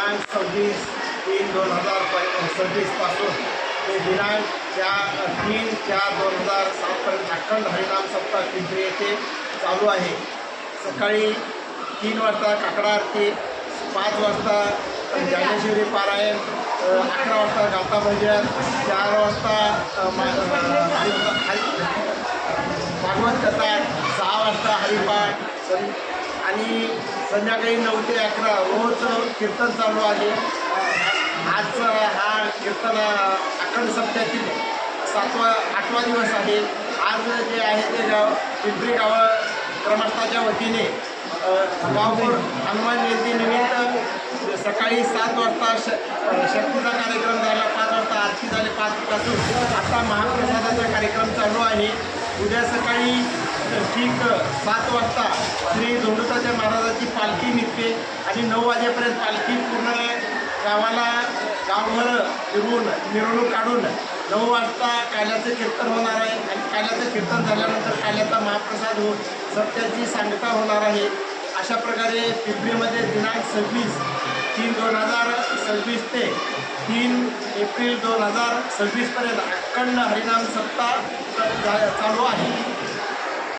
दिनांक 26/3/2026 पासून ते दिनांक 3/4/2007 पर्यंत अखंड हरिनाम सप्ताह पिंपरी येथे चालू आहे। सकाळी 3 वाजता काकडा आरती, 5 वाजता ज्ञानेश्वरी पारायण, 11 वाजता गाथा भजन, 4 वाजता भागवत कथा, 6 वाजता हरिपाठ आणि संध्याकाळी 9 ते 11 रोज कीर्तन चालू आहे। आज हा कीर्तन अखंड सप्त्यातील 8वा दिवस आहे। आज जे आहे ते पिंपरी गाव ग्रामस्थाच्या वतीने गावभर हनुमान जयंतीनिमित्त सकाळी 7 वाजता शक्तीचा कार्यक्रम झाला, 5 वाजता आरती झाली, 5 पासून आता महाप्रसादाचा कार्यक्रम चालू आहे। उद्या सकाळी ठीक 7 वाजता श्री धोंडुताच्या महाराजाची पालखी निघते आणि 9 वाजेपर्यंत पालखी पूर्ण गावाला गावभर फिरून मिरवणूक काढून 9 वाजता काल्याचं कीर्तन होणार आहे आणि काल्याचं कीर्तन झाल्यानंतर काल्याचा महाप्रसाद होऊन सत्याची सांगता होणार आहे। अशा प्रकारे पिंपरीमध्ये दिनांक 26/3/2026 ते 3 एप्रिल 2026 पर्यंत अखंड हरिनाम सप्ताह चालू आहे।